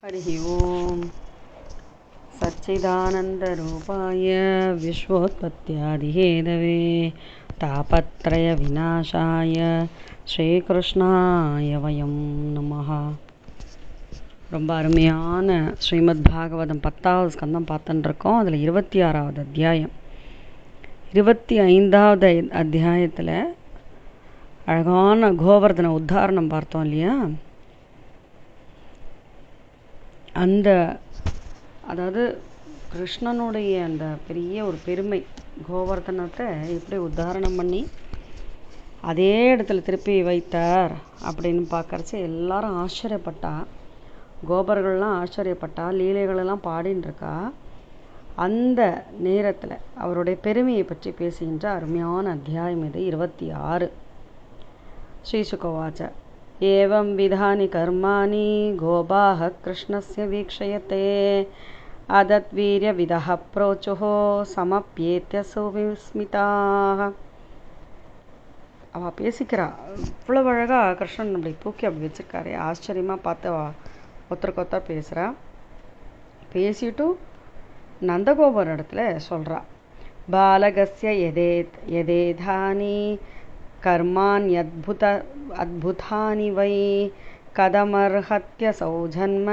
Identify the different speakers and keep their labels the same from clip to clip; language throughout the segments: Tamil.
Speaker 1: हरिः ओम् सच्चिदानन्दरूपाय विश्वोत्पत्त्यादिहेतवे तापत्रयविनाशाय ஸ்ரீகிருஷ்ணாய வயம் நமஹ. ரொம்ப அருமையான ஸ்ரீமத் பாகவதம் 10வது ஸ்கந்தம் பார்த்துட்டுருக்கோம். அதில் 26வது அத்தியாயம். 25வது அத்தியாயத்தில் அழகான கோவர்தன உத்தாரணம் பார்த்தோம் இல்லையா? அதாவது கிருஷ்ணனுடைய அந்த பெரிய ஒரு பெருமை, கோவர்தனத்தை எப்படி உத்தாரணம் பண்ணி அதே இடத்துல திருப்பி வைத்தார் அப்படின்னு பார்க்கறச்சு எல்லாரும் ஆச்சரியப்பட்டா. கோபர்கள்லாம் ஆச்சரியப்பட்டா, லீலைகளெல்லாம் பாடின்னு இருக்கா. அந்த நேரத்தில் அவருடைய பெருமையை பற்றி பேசுகின்ற அருமையான அத்தியாயம் இது 26. ஸ்ரீசுகவாச்ச ஏவம் விதானி கர்மாணி கோபாஹ கிருஷ்ணஸ்ய வீக்ஷயத்தே அதத் வீரிய விதஹ ப்ரோச்சுஹோ சமப்யேத்ய சுவிஸ்மிதாக. அவள் பேசிக்கிறா. இவ்வளோ அழகாக கிருஷ்ணன் அப்படி தூக்கி அப்படி வச்சிருக்காரு. ஆச்சரியமாக பார்த்து ஒருத்தருக்கு ஒருத்தர் பேசுகிறா. பேசிட்டு நந்தகோபர் இடத்துல சொல்கிறா, பாலகஸ்ய எதேதானி கர்மாணி அத்புதானி வை கதமர்ஹத்ய சௌஜன்ம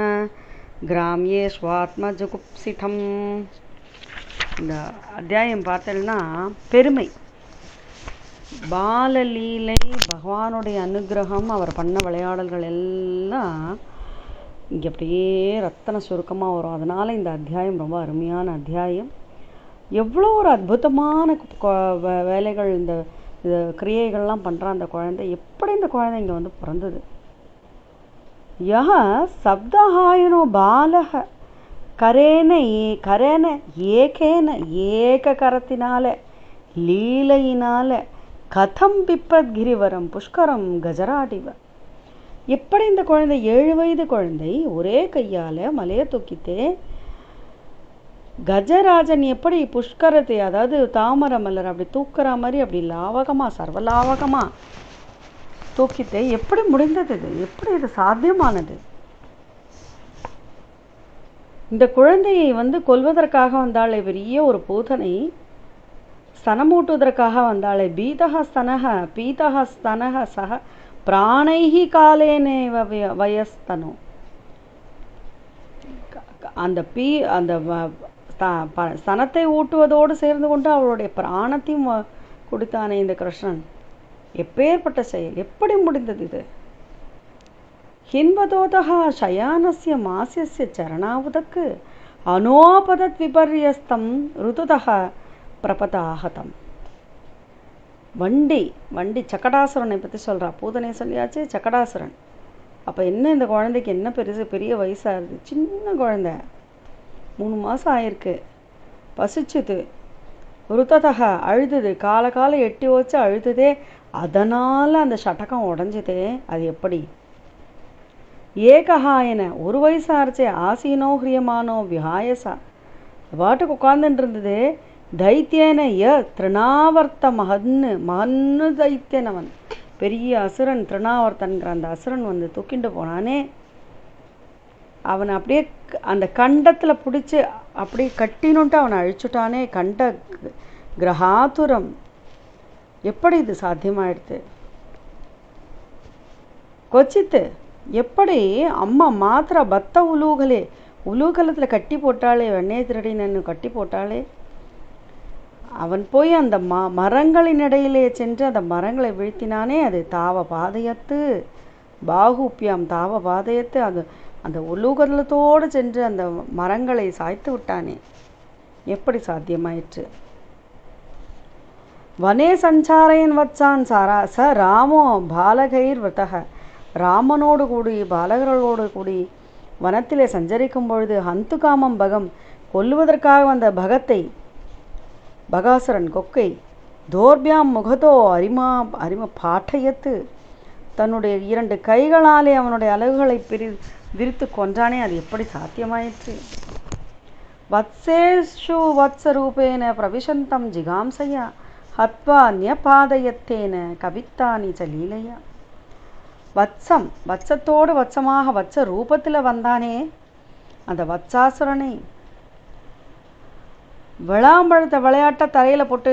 Speaker 1: கிராமியே ஸ்வாத்ம ஜுகுப்சிதம். இந்த அத்தியாயம் பார்த்தேன்னா பெருமை, பாலலீலை, பகவானுடைய அனுகிரகம், அவர் பண்ண விளையாடல்கள் எல்லாம் இங்கே அப்படியே ரத்தன சுருக்கமாக வரும். அதனால் இந்த அத்தியாயம் ரொம்ப அருமையான அத்தியாயம். எவ்வளோ ஒரு அற்புதமான வேலைகள், இந்த கிரியைகள்லாம் பண்ணுற அந்த குழந்தை. எப்படி இந்த குழந்தை இங்கே வந்து பிறந்தது? யஹ சப்தஹாயனோ பாலக கரேன ஏக கரத்தினால லீலையினால கதம் பிப்பத் கிரிவரம் புஷ்கரம் கஜராடிவ. எப்படி இந்த குழந்தை 7 வயது குழந்தை ஒரே கையால் மலையை தூக்கித்தே, கஜராஜன் எப்படி புஷ்கரத்தை, அதாவது தாமரை மலர் அப்படி தூக்குற மாதிரி அப்படி லாவகமாக சர்வலாவகமாக தூக்கித்தே எப்படி முடிந்தது? இது எப்படி இது சாத்தியமானது? இந்த குழந்தையை வந்து கொல்வதற்காக வந்தாளே பெரிய ஒரு பூதனை, ஸ்தனமூட்டுவதற்காக வந்தாளே, பீதக ஸ்தனக பீதக ஸ்தனக சக பிராணைஹி காலேனே வயஸ்தனோ. அந்த ஸ்தனத்தை ஊட்டுவதோடு சேர்ந்து கொண்டு அவளுடைய பிராணத்தையும் கொடுத்தானே இந்த கிருஷ்ணன். எப்பேற்பட்ட செயல், எப்படி முடிந்தது இது? ஹின்வதோதா சயானஸ்ய மாசியஸ்ய சரணாவுதக்கு அனோபதத் விபர்யஸ்தம் ருதுதக பிரபதாகதம். வண்டி சக்கடாசுரனை பற்றி சொல்கிறா. பூதனை சொல்லியாச்சு, சக்கடாசுரன். அப்போ என்ன இந்த குழந்தைக்கு என்ன பெரிய வயசாக இருக்குது? சின்ன குழந்தை, 3 மாதம் ஆயிருக்கு. பசிச்சுது, ருத்ததக அழுதுது, கால எட்டி வச்சு அழுதுதே. அதனால் அந்த சட்டகம் உடஞ்சுதே. அது எப்படி? ஏகஹாயன 1 வயசாச்சு. ஆசீனோ ஹிரியமானோ விஹாயசா, பாட்டுக்கு உட்கார்ந்துட்டு இருந்தது. தைத்தியன திருநாவர்த்த மகன்னு தைத்தியனவன், பெரிய அசுரன் திருநாவர்த்தன்கிற அந்த அசுரன் வந்து தூக்கிண்டு போனானே. அவனை அப்படியே அந்த கண்டத்தில் பிடிச்சி அப்படியே கட்டினுட்டு அவனை அழிச்சுட்டானே. கண்ட கிரகாதுரம். எப்படி இது சாத்தியமாயிடுது? கொச்சித்து எப்படி அம்மா மாத்திர பத்த உலூகலத்தில் கட்டி போட்டாளே, வெண்ணெய் திருடினு கட்டி போட்டாளே. அவன் போய் அந்த மரங்களின் இடையிலே சென்று அந்த மரங்களை வீழ்த்தினானே. அது தாவ பாதையத்து பாகுப்பியாம் தாவ பாதையத்து. அது அந்த உலூகலத்தோடு சென்று அந்த மரங்களை சாய்த்து விட்டானே. எப்படி சாத்தியமாயிற்று? வனே சஞ்சாரையன் வச்சான் ச ராமோ பாலகைர் விரதக. ராமனோடு கூடி பாலகர்களோடு கூடி வனத்திலே சஞ்சரிக்கும் பொழுது ஹந்துகாமம் பகம் கொல்லுவதற்காக வந்த பகாசுரன் கொக்கை தோர்பியாம் முகதோ அரிம பாட்டையத்து, தன்னுடைய 2 கைகளாலே அவனுடைய அலகுகளை விரித்து கொன்றானே. அது எப்படி சாத்தியமாயிற்று? வத்சேஷு வத்சரூபேன பிரவிசந்தம் ஜிகாம்சையா ஹத்வா நியபாதயத்தேன கவித்தானி சலீலையா. வத்சத்தோடு வச்சமாக வச்ச ரூபத்தில் வந்தானே. அந்த வத்சாசுரனை விளாம்பழத்தை விளையாட்ட தரையில் போட்டு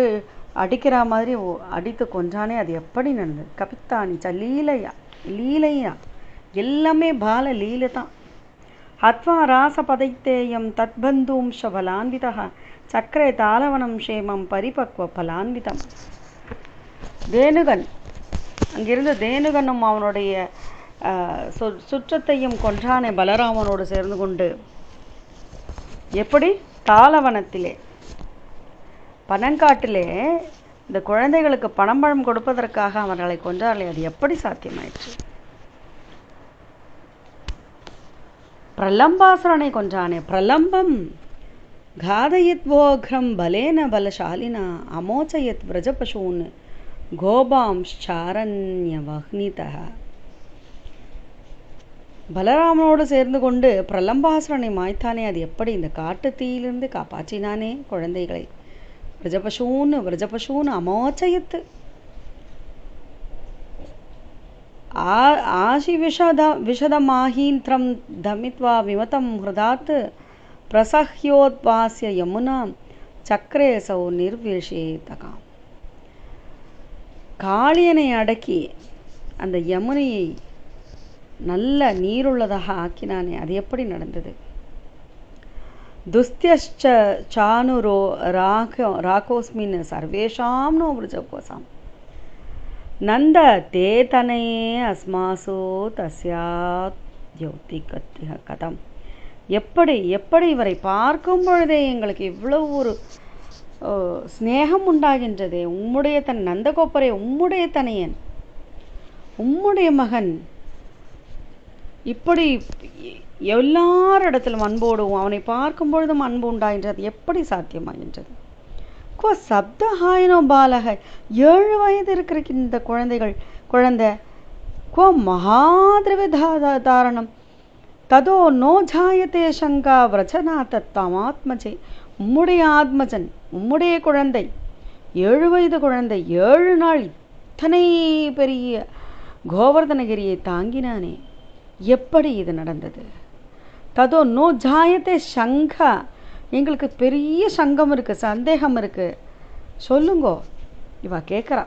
Speaker 1: அடிக்கிற மாதிரி அடித்து கொன்றானே, அது எப்படி நடந்தது? கபித்தானி லீலையா லீலையா, எல்லாமே பால லீலை தான். ஹத்வா ராச பதைத்தேயம் தத்பந்தூம்ஷ பலான்விதா சக்கரே தாளவனம் க்ஷேமம் பரிபக்வ பலான்விதம். தேனுகன், அங்கிருந்த தேனுகனும் அவனுடைய சுற்றத்தையும் கொன்றானே பலராமனோடு சேர்ந்து கொண்டு. எப்படி? தாளவனத்திலே, பனங்காட்டிலே இந்த குழந்தைகளுக்கு பனம்பழம் கொடுப்பதற்காக அவர்களை கொன்றார்களே, அது எப்படி சாத்தியமாயிற்று? பிரலம்பாசுரனை கொன்றானே, பிரலம்பம் காதயத் வோக்ரம் பலேன பலசாலினா அமோச்சயத் விரஜபசூன் கோபாம்சாரண்ய வஹ்னிதா. பலராமனோடு சேர்ந்து கொண்டு பிரலம்பாசுரனை மாய்த்தானே, அது எப்படி? இந்த காட்டு தீயிலிருந்து காப்பாற்றினானே குழந்தைகளை. விரஜபசூன் அமோச்சயத்து ஆசி விஷதமாஹீந்திரம் தமித்வா விமதம் ஹிருதாத் பிரசஹ்யோத்வாஸ்ய யமுனாம் சக்கரே சௌ நிர்விஷேதகாம். காளியனை அடக்கி அந்த யமுனையை நல்ல நீருள்ளதாக ஆக்கினானே, அது எப்படி நடந்தது? துஸ்தியஷ்ச சானுரோ ராகோஸ்மின் சர்வேஷாம் நோ விருஜகோசாம் நந்த தே தனையே அஸ்மாசோ தஸ்யாத்யோதிகத்திய கதம். எப்படி எப்படி இவரை பார்க்கும் பொழுதே எங்களுக்கு இவ்வளவு ஒரு ஸ்நேகம் உண்டாகின்றதே. உம்முடைய நந்தகோப்பரே, உம்முடைய தனையன், உம்முடைய மகன், இப்படி எல்லாரிடத்திலும் அன்போடும் அவனை பார்க்கும் பொழுதும் அன்பு உண்டாகின்றது. எப்படி சாத்தியமாகின்றது? கோ சப்தஹாயினோ பாலக, 7 வயது இருக்கிற இந்த குழந்தை கோ மகாதிரவ தாரணம் ததோ நோ ஜாயத்தே சங்கா விரச்சநாத தமாத்மஜே. உம்முடைய ஆத்மஜன், உம்முடைய குழந்தை, 7 வயது குழந்தை 7 நாள் இத்தனை பெரிய கோவர்தனகிரியை தாங்கினானே, எப்படி இது நடந்தது? ததோ நோ ஜாயத்தே சங்கா, எங்களுக்கு பெரிய சங்கம் இருக்குது, சந்தேகம் இருக்குது, சொல்லுங்கோ. இவா கேட்குறா.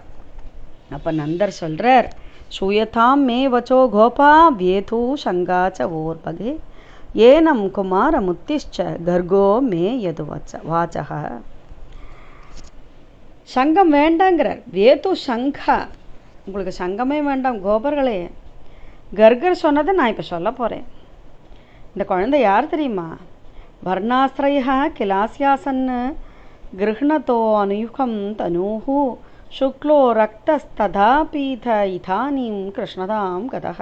Speaker 1: அப்போ நந்தர் சொல்கிறார், சூயதாம் மே வச்சோ கோபா வியேதூ சங்காச்ச ஓர்பகே ஏனம் குமார முத்திஷ்ச கர்கோ மே எது வாச்சக. சங்கம் வேண்டாங்கிறார். வேது சங்கா, உங்களுக்கு சங்கமே வேண்டாம் கோபர்களே. கர்கர் சொன்னதை நான் இப்போ சொல்ல போகிறேன். இந்த குழந்தை யார் தெரியுமா? வர்ணாஸ்திரயா கிலாசியாசன்னு கிருஹணத்தோ அனுயுகம் தனூஹு சுக்லோ ரக்தஸ்ததா பீத இதானீம் கிருஷ்ணதாம் கதக.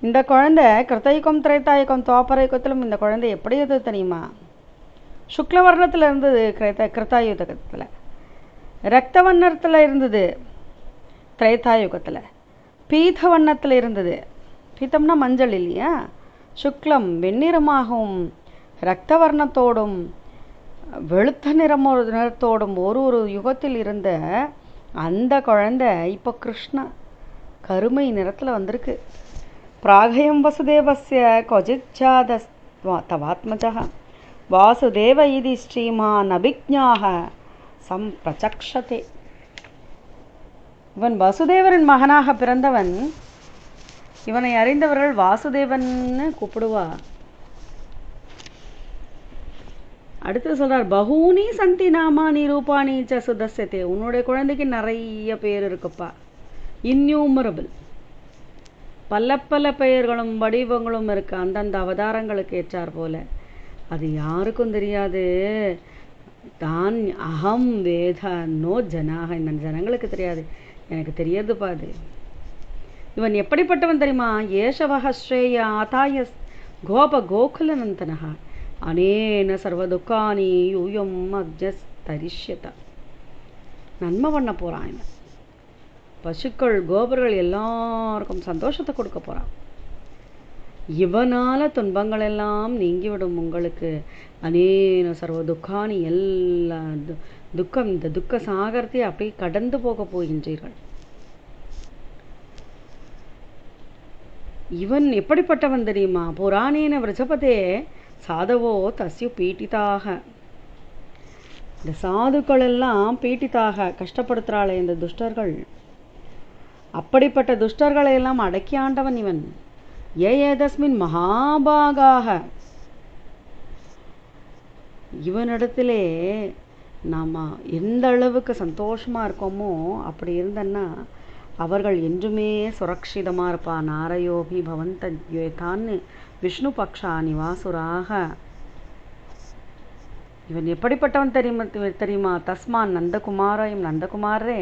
Speaker 1: இந்த குழந்தை கிருத்தயுகம் திரேதாயுகம் துவாபரயுகத்திலும் இந்த குழந்தை எப்படி இருந்தது தெரியுமா? சுக்லவர்ணத்தில் இருந்தது கிருத்தாயுகத்தில், ரத்த வண்ணத்தில் இருந்தது திரேதாயுகத்தில், பீத வண்ணத்தில் இருந்தது. பீத்தம்னா மஞ்சள் இல்லையா? சுக்லம் வெண்ணிறமாகவும் இரத்த வர்ணத்தோடும் வெளுத்த நிறத்தோடும் ஒரு யுகத்தில் இருந்த அந்த குழந்தை இப்போ கிருஷ்ண கருமை நிறத்தில் வந்திருக்கு. பிராகயம் வசுதேவஸ்ய கொஜிஜாத தவாத்மஜः வாசுதேவ இதி ஸ்ரீமான் அபிஜ்ஞாக சம்பிரச்சக்ஷதே. இவன் வசுதேவரின் மகனாக பிறந்தவன். இவனை அறிந்தவர்கள் வாசுதேவன்னு கூப்பிடுவா. அடுத்து சொல்றார், பகூனி சந்தி நாமானி ரூபானி ச சுதஸ்யதே. உன்னுடைய குழந்தைக்கு நிறைய பேர் இருக்குப்பா, இன்யூமரபிள், பல பெயர்களும் வடிவங்களும் இருக்கு, அந்தந்த அவதாரங்களுக்கு ஏற்றார் போல. அது யாருக்கும் தெரியாது. தான் அகம் வேத நோ ஜனாக, இந்த ஜனங்களுக்கு தெரியாது, எனக்கு தெரியாதுப்பா. அது இவன் எப்படிப்பட்டவன் தெரியுமா? ஏஷவஹ ஸ்ரேய ஆதாய கோப கோகுலநந்தனஹ அனேன சர்வ துக்கானி யூயம் அக்ஜஸ் தரிஷ்யத. நன்மை பண்ண போகிறான் இவன். பசுக்கள் கோபர்கள் எல்லாருக்கும் சந்தோஷத்தை கொடுக்க போகிறான். இவனால் துன்பங்கள் எல்லாம் நீங்கிவிடும் உங்களுக்கு. அனேன சர்வ துக்கானி, எல்லா துக்கம், இந்த துக்க சாகரத்தை அப்படியே கடந்து போக போகின்றீர்கள். இவன் எப்படிப்பட்டவன் தெரியுமா? புராணேன விரஜபதே சாதவோ தஸ்யு பீட்டிதாக. இந்த சாதுக்கள் எல்லாம் பீட்டிதாக கஷ்டப்படுத்துகிறாளே இந்த துஷ்டர்கள், அப்படிப்பட்ட துஷ்டர்களை எல்லாம் அடக்கி ஆண்டவன் இவன். ஏதஸ்மின் மகாபாகாக, இவனிடத்திலே நாம் எந்த அளவுக்கு சந்தோஷமாக இருக்கோமோ அப்படி இருந்தன்னா அவர்கள் என்றுமே சுரக்ஷிதமாக இருப்பா. நாரையோபி பவந்தான்னு விஷ்ணு பக்ஷா நிவாசுராக. இவன் எப்படிப்பட்டவன் தெரியுமா? தஸ்மான் நந்தகுமாரையும், நந்தகுமாரே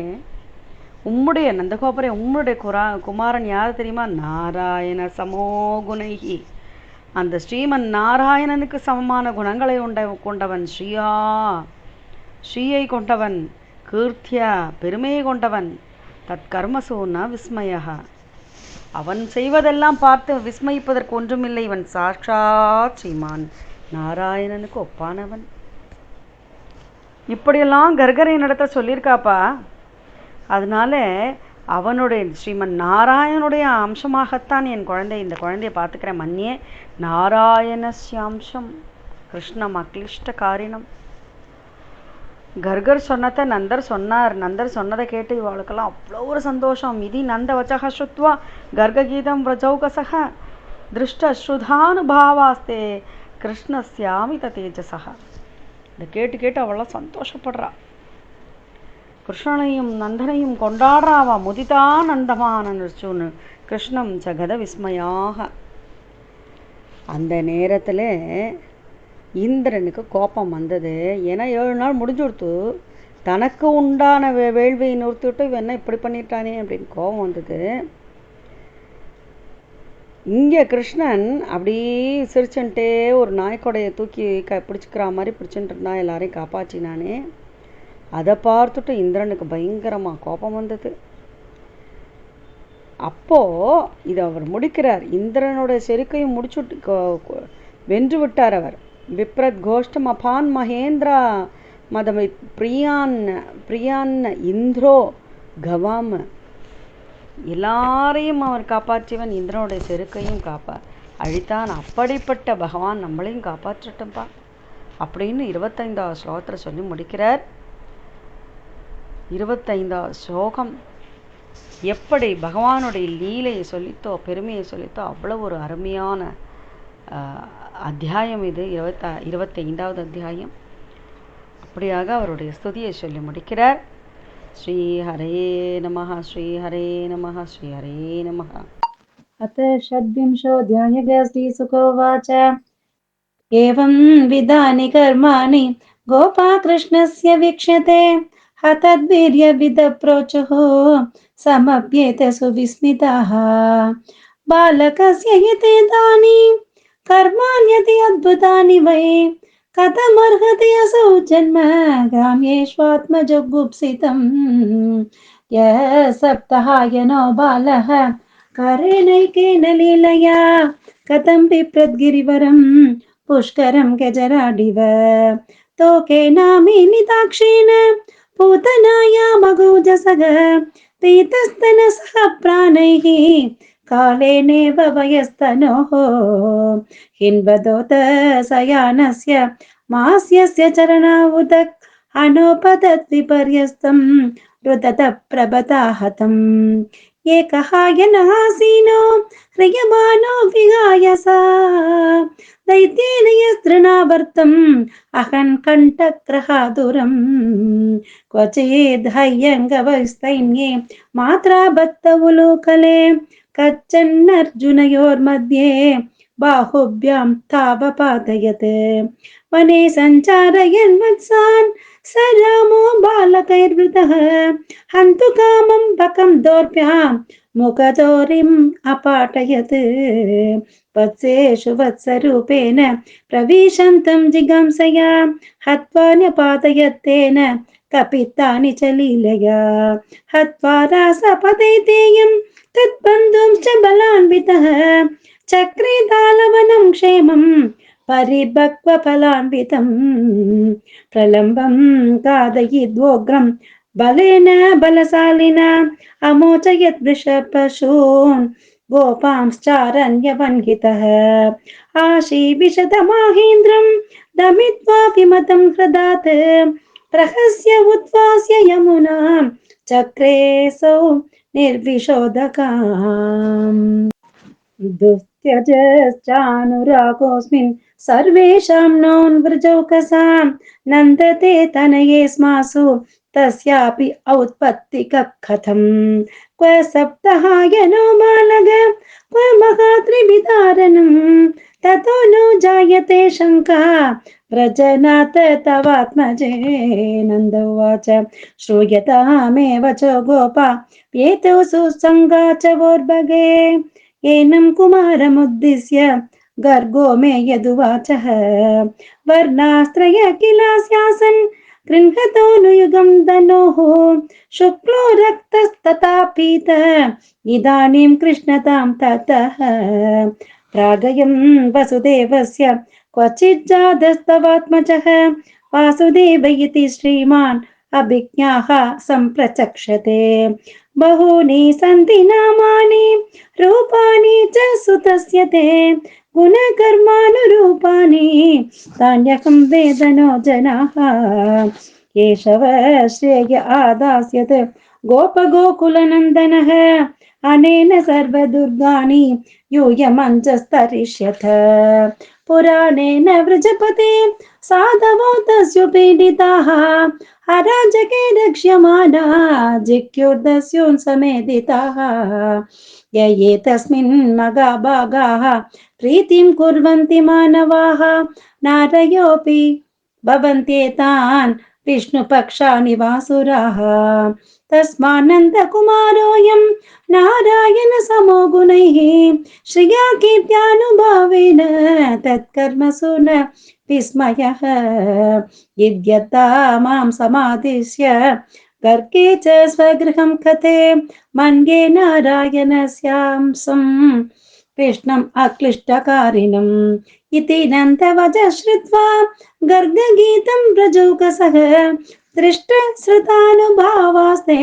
Speaker 1: உம்முடைய நந்தகோபரே உம்முடைய குமாரன் யார் தெரியுமா? நாராயண சமோகுணைகி, அந்த ஸ்ரீமன் நாராயணனுக்கு சமமான குணங்களை கொண்டவன். ஸ்ரீயை கொண்டவன், கீர்த்தியா பெருமையை கொண்டவன். தற்கர்மசு ந விஸ்மயா, அவன் செய்வதெல்லாம் பார்த்து விஸ்மயிப்பதற்கு ஒன்றுமில்லை. இவன் சாட்சாத் ஸ்ரீமான் நாராயணனுக்கு ஒப்பானவன். இப்படியெல்லாம் கர்கரை நடத்த சொல்லியிருக்காப்பா. அதனால அவனுடைய ஸ்ரீமன் நாராயணனுடைய அம்சமாகத்தான் என் குழந்தை, இந்த குழந்தைய பார்த்துக்கிறேன். மன்னியே நாராயணஸ்யாம்சம் கிருஷ்ணம் அக்லிஷ்ட காரிணம். கர்கர் சொன்னதை நந்தர் சொன்னார். நந்தர் சொன்னதை கேட்டு இவளுக்கெல்லாம் அவ்வளோ ஒரு சந்தோஷம். இது நந்த வச்சக ஸ்ருத்வா கர்ககீதம் பிரஜௌகசக திருஷ்ட ஸ்ருதானுபாவாஸ்தே கிருஷ்ணஸ்யாமித தேஜசக. இதை கேட்டு கேட்டு அவளாம் சந்தோஷப்படுறா. கிருஷ்ணனையும் நந்தனையும் கொண்டாடுறாவா. முதிதா நந்தமானு கிருஷ்ணம் ஜகத விஸ்மயாக. அந்த நேரத்தில் இந்திரனுக்கு கோபம் வந்தது. ஏன்னா 7 நாள் முடிஞ்சு கொடுத்து தனக்கு உண்டான வேள்வியை நிறுத்திவிட்டு இவன் என்ன இப்படி பண்ணிட்டானே அப்படின்னு கோபம் வந்தது. இங்கே கிருஷ்ணன் அப்படியே சிரிச்சுன்ட்டே ஒரு நாய்க்கொடையை தூக்கி பிடிச்சிக்கிற மாதிரி பிடிச்சிட்டு இருந்தான். எல்லாரையும் காப்பாற்றினானே. அதை பார்த்துட்டு இந்திரனுக்கு பயங்கரமாக கோபம் வந்தது. அப்போது இதை அவர் முடிக்கிறார். இந்திரனோட செருக்கையும் முடிச்சுட்டு வென்று விட்டார் அவர். விப்ரத் கோஷ்டம் அபான் மகேந்திரா மதமை பிரியான் இந்திரோ கவாம். எல்லாரையும் அவர் காப்பாற்றியவன். இந்திரனுடைய செருக்கையும் அழித்தான். அப்படிப்பட்ட பகவான் நம்மளையும் காப்பாற்றட்டும்பா அப்படின்னு 25வது ஸ்லோகத்தில் சொல்லி முடிக்கிறார். 25வது ஸ்லோகம் எப்படி பகவானுடைய லீலையை சொல்லித்தோ, பெருமையை சொல்லித்தோ, அவ்வளோ ஒரு அருமையான அத்தியாயம் இது. 25வது அத்தியாயம். அப்படியாக அவருடைய ஸ்துதியை சொல்லி முடிக்கிறார். ஸ்ரீ ஹரே நமஹ, ஸ்ரீ ஹரே நமஹ, ஸ்ரீ ஹரே நமஹ.
Speaker 2: அத ஷட்விம்சோऽध्यायः श्रीसुकोवाच एवं विधानि कर्माणि गोपाकृष्णस्य वीक्ष्यते हतद्वीर्यविदप्रोचुः समप्येते सुविस्मिताः बालकस्य हितेतानि कर्माण्यति अद्भुतानि वै कथमर्हति असौ जन्म ग्राम्येष्वात्मजुगुप्सितम् यः सप्ताहायनो बालः करेणैकेन लीलया कथं बिभ्रद्गिरिवरं पुष्करं गजराडिव तोकेनामीनिताक्षेण पूतनायामगौजसग पीतस्तनसः प्राणैः कालेनेव वयस्तनोः हिन्वदोत सयानस्य मास्यस्य चरणावुदक् अनोपतत् विपर्यस्तं रुदत प्रभता हतम् एकः यनहासीनो ह्रियमाणो विहाय सा दैत्येन यस्तृणावर्तम् अहन् कण्ठग्रहादुरम् क्वचिद्धय्यङ्गवस्तैन्ये मात्रा बद्धवुलोकले कच्चन्नर्जुनयोर्मध्ये बाहुभ्यां तावपादयत् वने सञ्चारयन् वत्सान् स रामो बालकैर्वृतः हन्तु कामं बकं दोर्भ्यां मुखदोरिम् अपाटयत् वत्सेषु वत्सरूपेण प्रविशन्तं जिगांसया हत्वा न्यपातयत्तेन कपितानि च लीलया हत्वा रासपदैतेयं तद्बन्धुंश्च बलान्वितः चक्रे दालवनं क्षेमं परिभक्वफलान्वितं प्रलम्बं खादयिद्वोग्रं बलेन बलशालिना अमोचयत् वृषपशून् गोपांश्चारण्यवन्हितः आशीविशतमाहेन्द्रं दमित्वा विमतं हृदात् प्रहस्य उद्वास्य यमुनां चक्रेऽसौ निर्विशोदकाम् दुस्त्यजश्चानुरागोऽस्मिन् सर्वेषां नोन्वृजौकसां नन्दते तनये स्मासु तस्यापि औत्पत्तिकः कथम् क्व सप्तहायनो मानग क्व महात्रिविदारणम् ततो नो जायते शङ्का व्रजनाथ तवात्मजे नन्द उवाच श्रूयतामेव च गोपा एतौ सुसङ्गा च वोर्भगे एनं कुमारमुद्दिश्य गर्गो मे यदुवाचः वर्णास्त्रय किलास्यासन् गृह्णतोऽनुयुगं धनोः शुक्लो रक्तस्तथा पीत इदानीं कृष्णतां ततः प्रागयं वसुदेवस्य क्वचिज्जातस्तवात्मजः वासुदेव इति श्रीमान् अभिज्ञाः सम्प्रचक्षते बहूनि सन्ति नामानि रूपाणि च सुतस्य ते गुणकर्मानुरूपाणि तान्यहं वेदनो जनाः केशव श्रेय आदास्यत् गोपगोकुलनन्दनः अनेन सर्वदुर्गाणि यूयमञ्चस्तरिष्यथ पुराणेन व्रजपते साधवो तस्योपीडिताः अराजके रक्ष्यमाणा जिज्ञुर्दस्योन् समेधिताः य एतस्मिन् मगाभागाः प्रीतिं कुर्वन्ति मानवाः नारयोऽपि भवन्त्येतान् विष्णुपक्षाणि वासुराः तस्मानन्दकुमारोऽयं नारायण समो गुणैः श्रिया कीर्त्यानुभावेन तत्कर्मसु न विस्मयः यद्यथा मां समादिश्य गर्गे च स्वगृहं कथे मन्ये नारायणस्यांसं कृष्णम् अक्लिष्टकारिणम् इति नन्दवच श्रुत्वा गर्गगीतं व्रजौकसः दृष्टश्रुतानुभावास्ते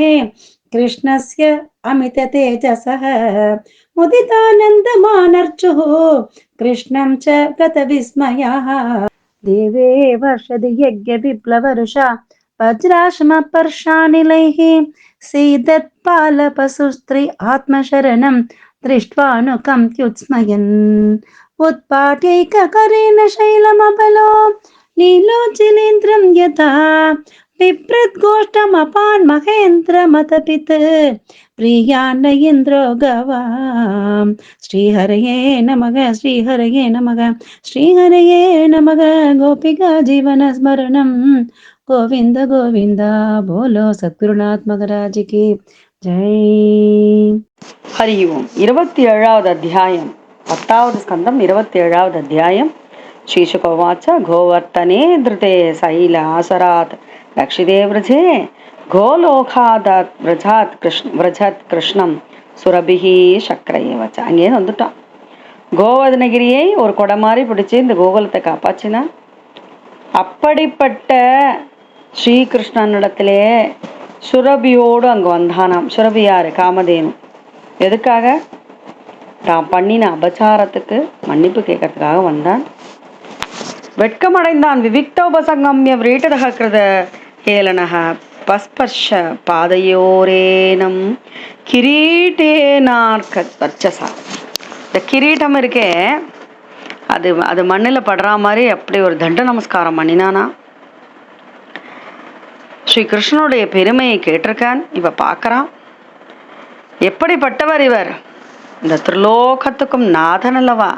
Speaker 2: कृष्णस्य अमिततेजसः मुदितानन्दमानर्चुः कृष्णं च गतविस्मयाः देवे वर्षदि यज्ञविप्लवरुषा वज्राश्मपर्शानिलैः सीदत्पालपशुस्त्री आत्मशरणं दृष्ट्वानुकम्प्युत्स्मयन् उत्पाट्यैककरेण शैलमबलो लीलोचिलेन्द्रं यथा बिभ्रद्गोष्ठमपान् महेन्द्रमतपित् प्रियान्न इन्द्रो गवाम् श्रीहरये नमः श्रीहरये नमः श्रीहरये नमः गोपिका जीवनस्मरणं गोविन्द गोविन्द बोलो सद्गुरुनाथ महाराज की जय
Speaker 1: ஹரி ஓம். 27வது அத்தியாயம், 10வது ஸ்கந்தம், 27வது அத்தியாயம். ஸ்ரீசுகோவாச்ச கோவர்த்தனே திருதே சைல ஆசராத் ரக்ஷிதே விரஜே கோலோகாதாத் விரஜாத் கிருஷ்ணம் சுரபிஹி சக்கரையவச்ச. அங்கேருந்து வந்துட்டான். கோவர்தனகிரியை ஒரு கொடை மாதிரி பிடிச்சி இந்த கோகுலத்தை காப்பாற்றினான். அப்படிப்பட்ட ஸ்ரீகிருஷ்ணனிடத்திலே சுரபியோடு அங்கே வந்தானாம். சுரபி யாரு? காமதேனு. எதுக்காக? தான் பண்ணின அபச்சாரத்துக்கு மன்னிப்பு கேட்கறதுக்காக வந்தான். வெட்கமடைந்தான். விவிக்தோபசங்கம்ய விரீட்டதக கிருத ஹேளனக பஸ்பர்ஷ பாதையோரேனம் கிரீட்டேனார்க்க வர்ச்சசா. இந்த கிரீட்டம் இருக்கே, அது மண்ணில் படுற மாதிரி அப்படி ஒரு தண்ட நமஸ்காரம் பண்ணினானா. ஸ்ரீ கிருஷ்ணனுடைய பெருமையை கேட்டிருக்கான். இவ பார்க்கறான். எப்படிப்பட்டவர் இவர்? இந்த திரிலோகத்துக்கும் நாதன் அல்லவா.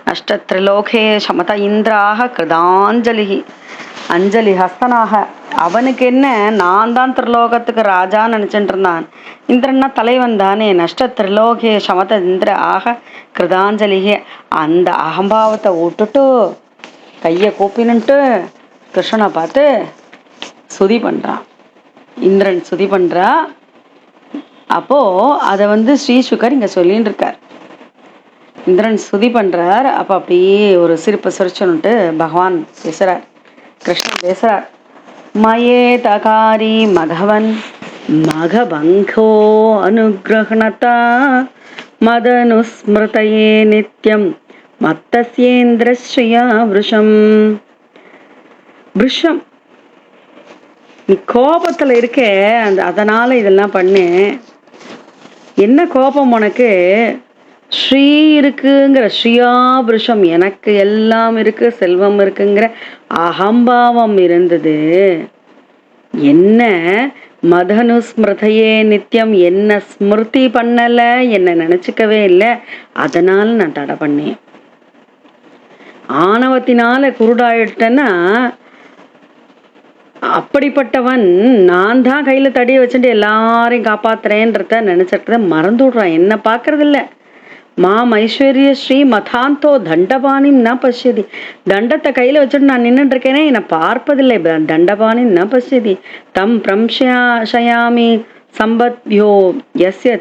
Speaker 1: நஷ்ட திரிலோகே சமத இந்திராக கிருதாஞ்சலி அஞ்சலி ஹஸ்தனாக. அவனுக்கு என்ன, நான் தான் திரிலோகத்துக்கு ராஜான்னு நினைச்சுட்டு இருந்தான். இந்திரன்னா தலைவன் தானே. நஷ்ட திரிலோகே சமத இந்திர ஆக கிருதாஞ்சலிகே. அந்த அகம்பாவத்தை விட்டுட்டு கையை கூப்பினுட்டு கிருஷ்ணனை பார்த்து சுதி பண்ணுறான். இந்திரன் சுதி பண்ணுறா. அப்போது அதை ஸ்ரீசுகர் இங்கே சொல்லின்னு இருக்கார். இந்திரன் சுதி பண்ணுறார். அப்போ அப்படியே ஒரு சிரிப்பு சிரிச்சுன்னுட்டு பகவான் பேசுகிறார், கிருஷ்ணன் பேசுகிறார். மயே தகாரி மகவன் மகபங்கோ அனுகிரகணதா மதனுஸ்மிருதயே நித்யம் மத்தஸ்யேந்திரஸ்ரீயா விருஷம். விஷம், நீ கோபத்துல இருக்க, அதனால இதெல்லாம் பண்ணு. என்ன கோபம் உனக்கு? ஸ்ரீ இருக்குங்கிற ஸ்ரீயாபிருஷம், எனக்கு எல்லாம் இருக்கு, செல்வம் இருக்குங்கிற அகம்பாவம் இருந்தது. என்ன மதனுஸ்மிருதையே நித்தியம், என்ன ஸ்மிருதி பண்ணல, என்ன நினைச்சுக்கவே இல்லை, அதனால நான் தடை பண்ணேன். ஆணவத்தினால குருடாயிட்டேன்னா அப்படிப்பட்டவன் நான் தான் கையில தடியை வச்சுட்டு எல்லாரையும் காப்பாத்துறேன்றத நினைச்சிருக்கிறத மறந்து விடுறான், என்ன பாக்குறது இல்ல. மாம் ஐஸ்வர்ய ஸ்ரீ மதாந்தோ தண்டபாணி ந பசியதி. தண்டத்தை கையில வச்சுட்டு நான் நின்றுட்டு இருக்கேனே, என்னை பார்ப்பதில்லை. தண்டபாணி ந பசியதி தம் பிரம்ஷயாமி சம்பத்யோ யஸ்ய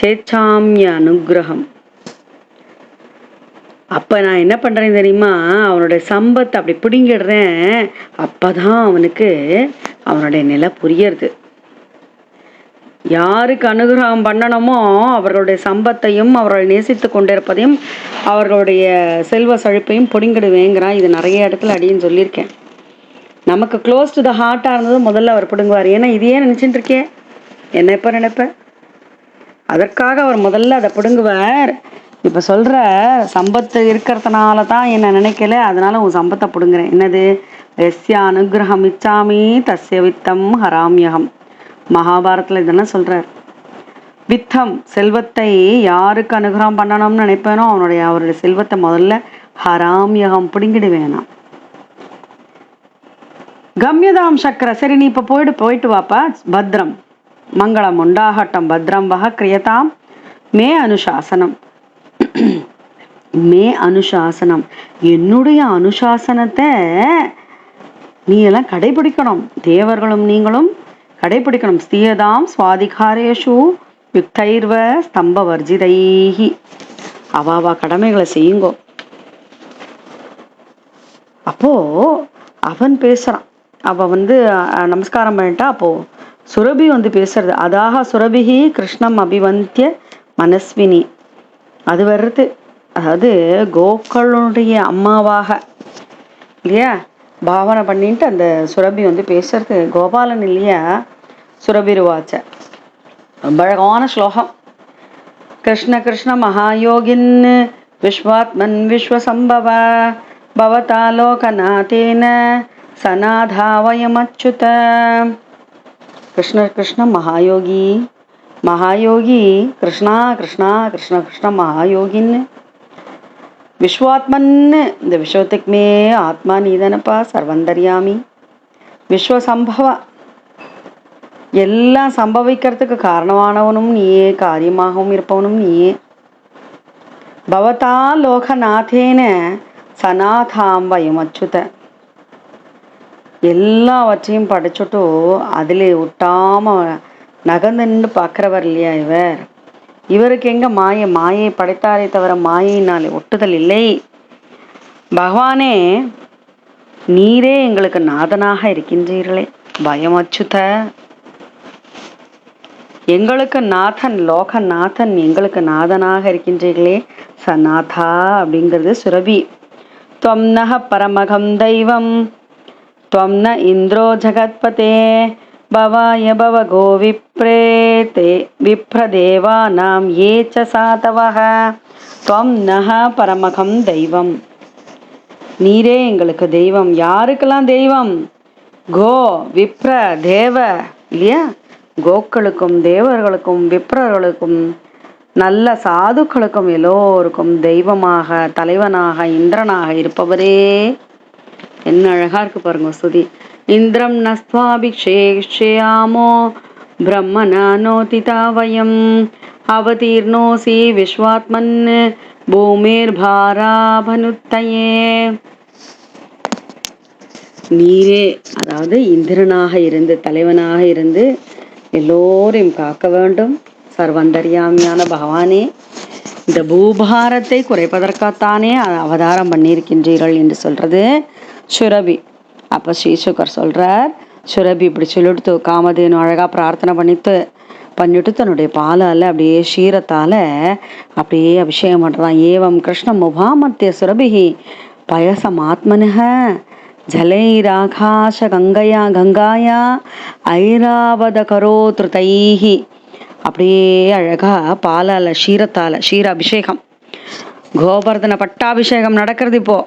Speaker 1: சேச்சாமிய அனுகிரகம். அப்ப நான் என்ன பண்றேன் தெரியுமா, அவனுடைய சம்பத்தை அப்படி பிடிங்கிடுறேன். அப்பதான் அவனுக்கு அவனுடைய நிலை புரியறது. யாருக்கு அனுகிரகம் பண்ணணுமோ அவர்களுடைய சம்பத்தையும் அவர்கள் நேசித்து கொண்டிருப்பதையும் அவர்களுடைய செல்வ செழிப்பையும் பிடுங்கிடுவேங்கிறான். இது நிறைய இடத்துல அடின்னு சொல்லியிருக்கேன். நமக்கு க்ளோஸ் டு த ஹார்ட்டாக இருந்தது முதல்ல அவர் பிடுங்குவார். ஏன்னா இதையே நினச்சிட்டு இருக்கேன், என்ன இப்போ நினைப்பேன், அதற்காக அவர் முதல்ல அதை பிடுங்குவார். இப்போ சொல்கிற சம்பத்து இருக்கிறதுனால தான் என்ன நினைக்கல, அதனால உன் சம்பத்தை பிடுங்குறேன். என்னது? எஸ்ய அனுகிரகம் இச்சாமி தஸ்ய வித்தம் ஹராமியகம். மகாபாரத்தில் இதெல்லாம் சொல்கிறார். வித்தம், செல்வத்தை யாருக்கு அனுகிரகம் பண்ணணும்னு நினைப்பேனோ அவருடைய செல்வத்தை முதல்ல ஹராமியகம் பிடுங்கிடுவேனாம். கம்யதாம் சக்கர. சரி, நீ இப்போ போயிட்டு வாப்பா. பத்ரம் மங்களம் உண்டாகட்டம். பத்ரம் வக கிரியதாம் மே அனுசாசனம். மே அனுசாசனம், என்னுடைய அனுசாசனத்தை நீ எல்லாம் கடைபிடிக்கணும். தேவர்களும் நீங்களும் கடைபிடிக்கணும். ஸ்தியதாம் சுவாதிகாரேஷு யுக்தைர்வ ஸ்தம்ப வர்ஜிதைஹி. அவாவா கடமைகளை செய்யுங்கோ. அப்போ அவன் பேசுறான். அவ நமஸ்காரம் பண்ணிட்டா. அப்போ சுரபி பேசுறது. அதாக சுரபிஹி கிருஷ்ணம் அபிவந்திய மனஸ்வினி. அது வருது. அதாவது கோக்களுடைய அம்மாவாக இல்லையா பாவனை பண்ணிட்டு அந்த சுரபி பேசுறது. கோபாலன் இல்லையா சுரபிருவாச்ச. ரொம்ப அழகான ஸ்லோகம். கிருஷ்ண கிருஷ்ண மகாயோகின் விஸ்வாத்மன் விஸ்வசம்பவ பவதா லோகநாதேன சநாதாவயமச்சுத. கிருஷ்ண கிருஷ்ண மகாயோகி, மகாயோகி கிருஷ்ணா கிருஷ்ணா கிருஷ்ண கிருஷ்ண மகாயோகின் விஸ்வாத்மன். இந்த விஸ்வத்துக்குமே ஆத்மா நீதானப்பா, சர்வந்தரியாமி. விஸ்வசம்பவ, எல்லாம் சம்பவிக்கிறதுக்கு காரணமானவனும் நீயே, காரியமாகவும் இருப்பவனும் நீயே. பவதா லோகநாதேன சநாதாம் வயம் அச்சுத. எல்லாவற்றையும் படைச்சுட்டு அதிலே விட்டாம நகர்ந்து பார்க்கிறவர் இல்லையா இவர். இவருக்கு எங்க மாயை படைத்தாரே தவிர மாயினாலே ஒட்டுதல் இல்லை. பகவானே, நீரே எங்களுக்கு நாதனாக இருக்கின்றீர்களே. பயம் அச்சுத, எங்களுக்கு நாதன், லோகநாதன் எங்களுக்கு நாதனாக இருக்கின்றீர்களே. சநாதா அப்படிங்கிறது சுரபி. துவம் நஹ பரமகம் தெய்வம் துவம் ந இந்திரோ ஜகத்பதே பவாய பவ கோ விப்ரேதே விப்ரதேவானாம் ஏ ச சாதவஹ துவம் நஹ பரமகம் தெய்வம். நீரே எங்களுக்கு தெய்வம். யாருக்கெல்லாம் தெய்வம்? கோ விப்ர தேவ இல்லையா, கோக்களுக்கும் தேவர்களுக்கும் விப்ரர்களுக்கும் நல்ல சாதுக்களுக்கும் எல்லோருக்கும் தெய்வமாக தலைவனாக இந்திரனாக இருப்பவரே. என்ன அழகா இருக்கு பாருங்க ஸ்துதி. இந்திரம் நஸ்வாபிஷேக்ஷயாமோ பிரம்மணானோதிதா வயம் அவதீர்ணோசி விஸ்வாத்மன் பூமிர் பாராபனுத்தயே. நீரே, அதாவது இந்திரனாக இருந்து தலைவனாக இருந்து எல்லோரையும் காக்க வேண்டும். சர்வந்தரியாமியான பகவானே, இந்த பூபாரத்தை குறைப்பதற்காகத்தானே அவதாரம் பண்ணியிருக்கின்றீர்கள் என்று சொல்றது சுரபி. அப்போ ஸ்ரீசுகர் சொல்றார், சுரபி இப்படி சொல்லிடுத்து காமதேனு அழகா பிரார்த்தனை பண்ணிட்டு பண்ணிட்டு தன்னுடைய பாலால் அப்படியே க்ஷீரத்தால் அப்படியே அபிஷேகம் பண்ணுறான். ஏவம் கிருஷ்ண முபாமத்திய சுரபிகி பயசமாத்மனக ஜலைராகாஷ கங்காயா ஐராவத கரோத்ருதைஹி. அப்படியே அழகா பாலால் க்ஷீரத்தால் க்ஷீர அபிஷேகம், கோவர்தன பட்டாபிஷேகம் நடக்கிறது இப்போ.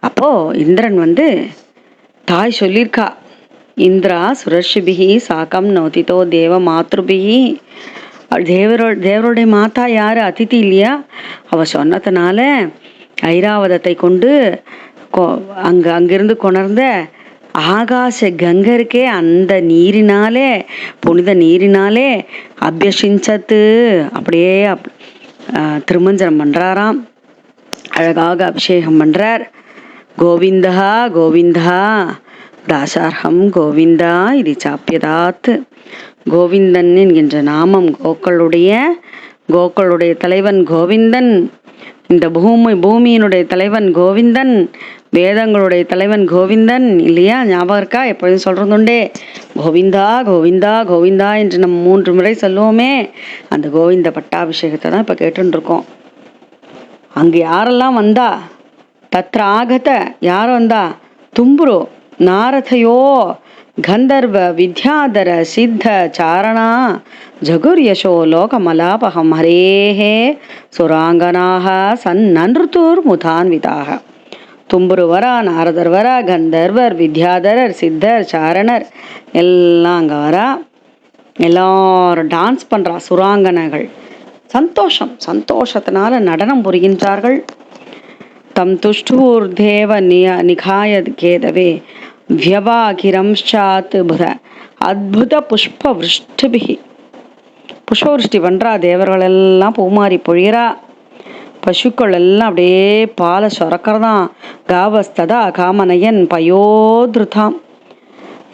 Speaker 1: அப்போ இந்திரன் தாய் சொல்லியிருக்கா, இந்திரா சுரர்ஷிபிகி சாக்கம் நோதித்தோ தேவ மாத்ருபிகி. தேவருடைய மாதா யாரு? அதிதி இல்லையா? அவ சொன்னதுனால ஐராவதத்தை கொண்டு அங்கிருந்து கொணர்ந்த ஆகாச கங்கை இருக்கே, அந்த நீரினாலே, புனித நீரினாலே அபியசிஞ்சத்து அப்படியே திருமஞ்சனம் பண்றாராம். அழகாக அபிஷேகம் பண்றார். கோவிந்தா கோவிந்தா தாசார்ஹம் கோவிந்தா இது சாப்பியதாத். கோவிந்தன் என்கின்ற நாமம் கோக்களுடைய தலைவன் கோவிந்தன், இந்த பூமியினுடைய தலைவன் கோவிந்தன், வேதங்களுடைய தலைவன் கோவிந்தன் இல்லையா? ஞாபகம் இருக்கா? எப்பொழுதும் சொல்றதுண்டே, கோவிந்தா கோவிந்தா கோவிந்தா என்று நம்ம 3 முறை சொல்லுவோமே, அந்த கோவிந்த பட்டாபிஷேகத்தை தான் இப்போ கேட்டுருக்கோம். அங்கே யாரெல்லாம் வந்தா? தத்ர ஆகத யார் வந்தா? தும்புரு நாரதயோ கந்தர்வ வித்யாதர சித்த சாரணா ஜகுர்யசோ லோகமலாபகம் ஹரேஹே சுராங்கனாக சன்னன்ருத்தூர் முதான்விதாக. தும்புரு வரா, நாரதர் வரா, கந்தர்வர், வித்யாதரர், சித்தர், சாரணர் எல்லாம் அங்கே வரா. எல்லாரும் டான்ஸ் பண்ணுறா. சுராங்கனைகள் சந்தோஷத்தினால நடனம் புரிகின்றார்கள். தம் துஷ்டூர்தேவ நிகாய கேதவே வியவாகிரம்ஷாத் புத அத்புத புஷ்பவிருஷ்டிபிகி. புஷ்பவிருஷ்டி பண்ணுறா. தேவர்கள் எல்லாம் பூமாரி பொழிகிறா. பசுக்கள் எல்லாம் அப்படியே பாலை சுரக்கிறதாம். காவஸ்ததா காமனயன் பயோதிருதாம்.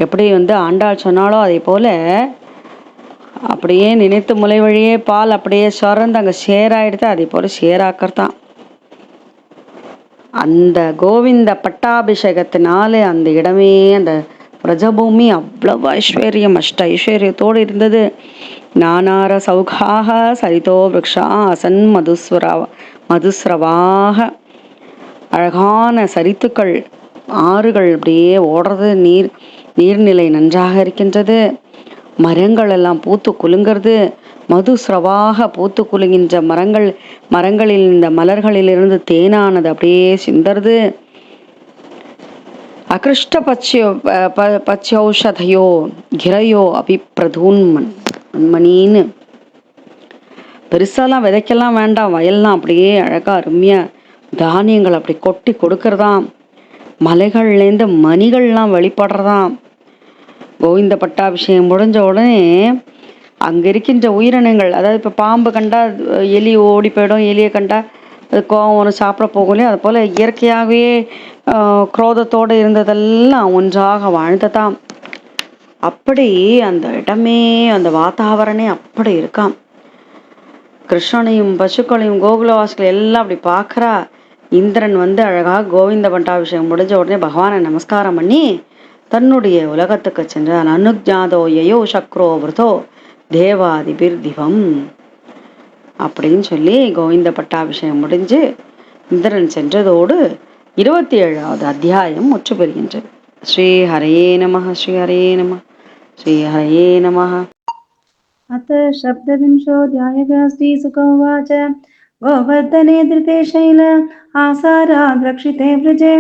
Speaker 1: எப்படி ஆண்டாள் சொன்னாலோ அதே போல் அப்படியே நினைத்து முலை வழியே பால் அப்படியே சுரந்து அங்கே சேராயிடுது. அதே போல் சேராக்கிறதான். அந்த கோவிந்த பட்டாபிஷேகத்தினாலே அந்த இடமே, அந்த பிரஜபூமி அவ்வளவு ஐஸ்வர்யம், ஐஸ்வர்யத்தோடு இருந்தது. நானார சௌகாக சரிதோ விரக்ஷா அசன் மதுஸ்ரவாக. அழகான சரித்துக்கள், ஆறுகள் அப்படியே ஓடுறது. நீர்நிலை நன்றாக இருக்கின்றது. மரங்கள் எல்லாம் பூத்து குலுங்கிறது. மதுஸ்ரவாக பூத்து குலுங்கின்ற மரங்களில் இந்த மலர்களிலிருந்து தேனானது அப்படியே சிந்தறது. அகிருஷ்ட பச்சௌஷதையோ கிரையோ அபிப்பிரதூன்மணின்னு. பெருசாலாம் விதைக்கெல்லாம் வேண்டாம். வயல்லாம் அப்படியே அழகா அருமையா தானியங்கள் அப்படி கொட்டி கொடுக்கறதாம். மலைகள்லேருந்து மணிகள்லாம் வெளிப்படுறதாம். கோவிந்த பட்டாபிஷேகம் முடிஞ்ச உடனே அங்கே இருக்கின்ற உயிரினங்கள், அதாவது இப்போ பாம்பு கண்டா எலி ஓடி போயிடும், எலியை கண்டா அது கோவம் ஒரு சாப்பிட போகலையே, அது போல் இயற்கையாகவே குரோதத்தோடு இருந்ததெல்லாம் ஒன்றாக வாழ்ந்ததாம். அப்படி அந்த இடமே, அந்த வாத்தாவரணே அப்படி இருக்காம். கிருஷ்ணனையும் பசுக்களையும் கோகுலவாசிகள் எல்லாம் அப்படி பார்க்குறா. இந்திரன் அழகாக கோவிந்த பட்டாபிஷேகம் முடிஞ்ச உடனே பகவானை நமஸ்காரம் பண்ணி தன்னுடைய உலகத்துக்கு சென்றான். அனுஜாதோ யயோ சக்ரோ விருதோ தேவாதிபிர் திவம் அப்படின்னு சொல்லி கோவிந்த பட்டாபிஷேகம் முடிஞ்சு இந்திரன் சென்றதோடு 27வது அத்தியாயம் முற்று பெறுகின்றது. ஸ்ரீ ஹரயே நமஹ, ஸ்ரீ ஹரயே நமஹ, ஸ்ரீ ஹரயே நமஹ.
Speaker 2: अथ शब्दविंशोऽध्यायः श्रीशुक उवाच गोवर्धने धृते शैल आसाराद्रक्षिते व्रजे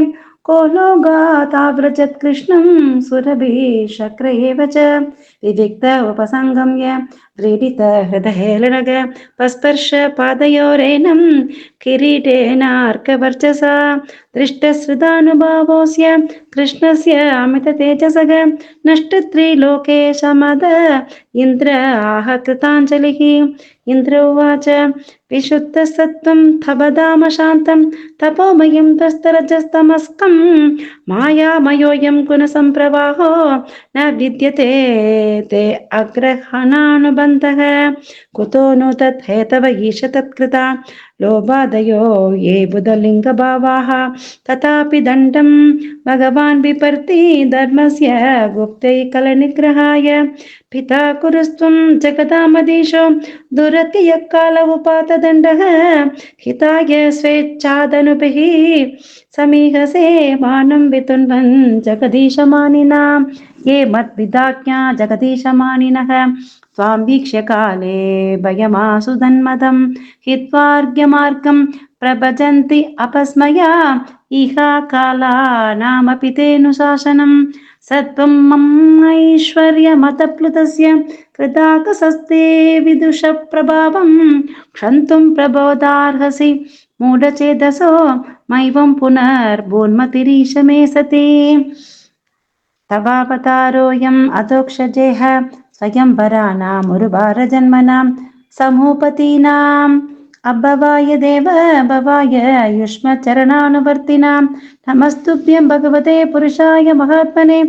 Speaker 2: को लोगाताव्रजत् कृष्णं सुरभिः शक्र एव च विविक्त उपसंगम्य व्रीडित हृदयेलनग पस्पर्श पादयोरेनं किरीटेनार्कवर्चसा दृष्टश्रुतानुभावोऽस्य कृष्णस्य अमिततेजसः नष्टत्रिलोके शमद इन्द्र आह कृताञ्जलिः इन्द्र उवाच विशुद्धसत्त्वं तवदाम शान्तं तपोमयं तस्तरजस्तमस्कं मायामयोऽयं गुणसम्प्रवाहो न विद्यते ते अग्रहणानुबन्धः कुतो नु तत् हेतव ईश तत्कृता लोभादयो ये बुधलिङ्गभावाः तथापि दण्डं भगवान् बिपर्ति धर्मस्य गुप्तैकलनिग्रहाय पिता कुरुस्त्वं जगदामधीशो दुरत्ययः काल उपातदण्डः हिताय स्वेच्छादनुभिः समीहसे मानं वितुन्वन् जगदीशमानिनां ये मद्विदाज्ञा जगदीशमानिनः स्वां वीक्ष्य काले भयमासु तन्मदं हित्वार्घ्यमार्गं प्रभजन्ति अपस्मया इह कालानामपि तेऽनुशासनं सत्त्वं मम ऐश्वर्यमतप्लुतस्य कृताकसस्ते विदुषप्रभावं क्षन्तुं प्रबोधार्हसि मूढचेतसो मैवं पुनर्भून्मतिरीश मे सति तवावतारोऽयम् अधोक्षजेह स्वयंवरानामुरुभारजन्मनां समूपतीनाम् अभवाय देव भवाय युष्मचरणानुवर्तिनां नमस्तुभ्यं भगवते पुरुषाय महात्मने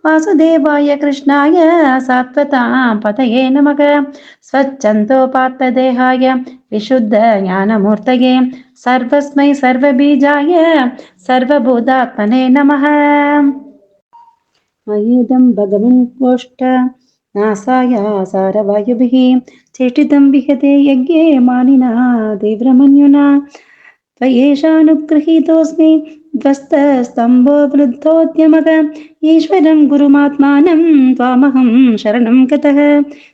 Speaker 2: वासुदेवाय कृष्णाय सात्वतां पतये नमः स्वच्छन्दोपात्तदेहाय विशुद्ध ज्ञानमूर्तये सर्वस्मै सर्वबीजाय सर्वभूतात्मने नमः मयेदं भगवन् कोष्ठ नासाय सारवायुभिः चेष्टितं विहते यज्ञे मानिना देव्रमन्युना त्वयेषानुगृहीतोऽस्मि ध्वस्तस्तम्भो वृद्धोद्यमः ईश्वरं गुरुमात्मानं त्वामहं शरणं गतः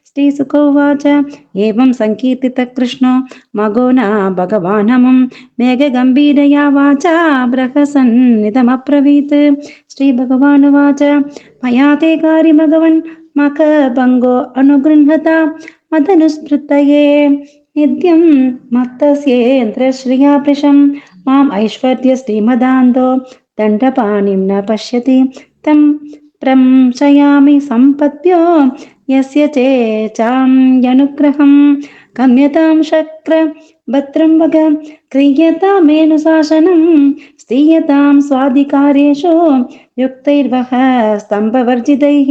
Speaker 2: श्रीसुकोवाच एवं सङ्कीर्तितः कृष्णो मगो न भगवानमुं मेघगम्भीरया वाचा बृहसन्निधमब्रवीत् श्रीभगवानुवाच मया ते कारि भगवन् मखभङ्गो अनुगृह्णता मदनुस्मृतये नित्यं मत्तस्येन्द्रश्रिया पृशं माम् ऐश्वर्यश्रीमदान्तो दण्डपाणिं न पश्यति तं प्रंशयामि सम्पद्यो यस्य चेचाम्यनुग्रहं गम्यतां शक्र भद्रं वग क्रियतामेनुशासनं स्त्रीयतां स्वाधिकारेषु युक्तैर्वह स्तम्भवर्जितैः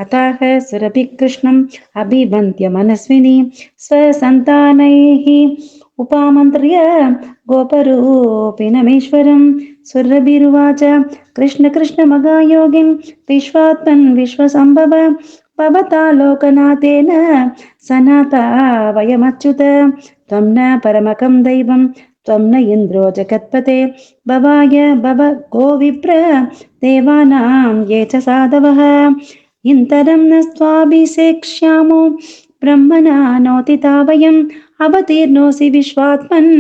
Speaker 2: अतः सुरभिः कृष्णम् अभिवन्द्य मनस्विनी स्वसन्तानैः उपामन्त्र्य गोपरूपिणमीश्वरं सुरभिरुवाच कृष्ण कृष्ण मगायोगिन् विश्वात्मन् विश्वसम्भव भवता लोकनाथेन सनाता वयमच्युत त्वं न परमकं दैवं त्वं न इन्द्रो जगत्पते भवाय भव गोविप्र देवानां ये च साधवः इन्तरं न स्वाभिषेक्ष्यामो ब्रह्मणा नोतिता वयम् अवतीर्णोऽसि विश्वात्मन्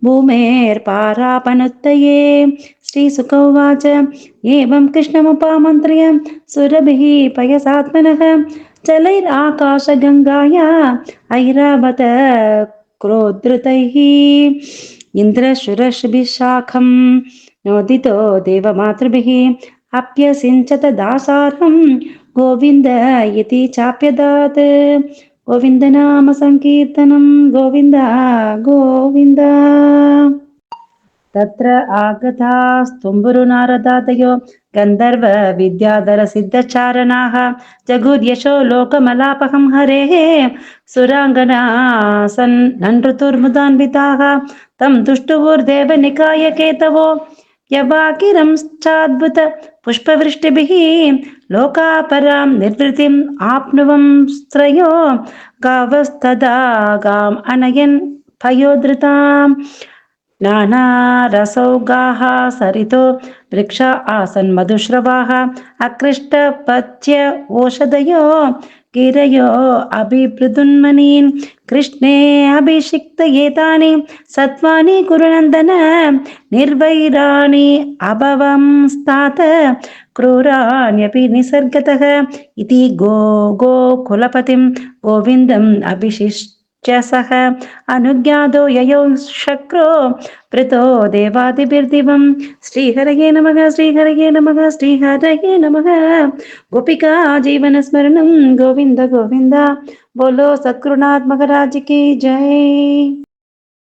Speaker 2: भूमेर्पारापनुत्तये श्रीसुकोवाच एवं कृष्णमुपामन्त्र्य सुरभिः पयसात्मनः जलैराकाशगङ्गाया ऐरावत क्रोद्धृतैः इन्द्रशुरशुभिशाखं नोदितो देवमातृभिः अप्यसिञ्चत दासार्हं गोविन्द इति चाप्यदात् गोविन्दनाम संकीर्तनं गोविन्द गोविन्द तत्र आगतास्तुम्बुरुनारदादयो गन्धर्व विद्याधर सिद्धचारणाः जगुर्यशो लोकमलापहं हरेः सुराङ्गना सन्नृतुर्मुदान्विताः तं दुष्टुवुर्देवनिकाय केतवो यवाकिरंश्चाद्भुत पुष्पवृष्टिभिः लोकापरां निर्वृतिम् आप्नुवं स्त्रयो गावस्तदा गाम् अनयन् पयोधृताम् नानारसौगाः सरितो वृक्षा आसन् मधुश्रवाः अकृष्टपच्य ओषधयो गिरयो अभिवृदुन्मनीन् कृष्णे अभिषिक्त एतानि सत्त्वानि कुरुनन्दन निर्वैराणि अभवंस्तात क्रूराण्यपि निसर्गतः इति गोकुलपतिं गोविन्दम् अभिषिच्य सः अनुज्ञातो ययौ शक्रो वृतो देवादिभिर्दिवं श्रीहरये नमः श्रीहरये नमः श्रीहरये नमः गोपिका जीवनस्मरणं गोविन्द गोविन्द बोलो सद्गुरुनाथ महाराज की जय।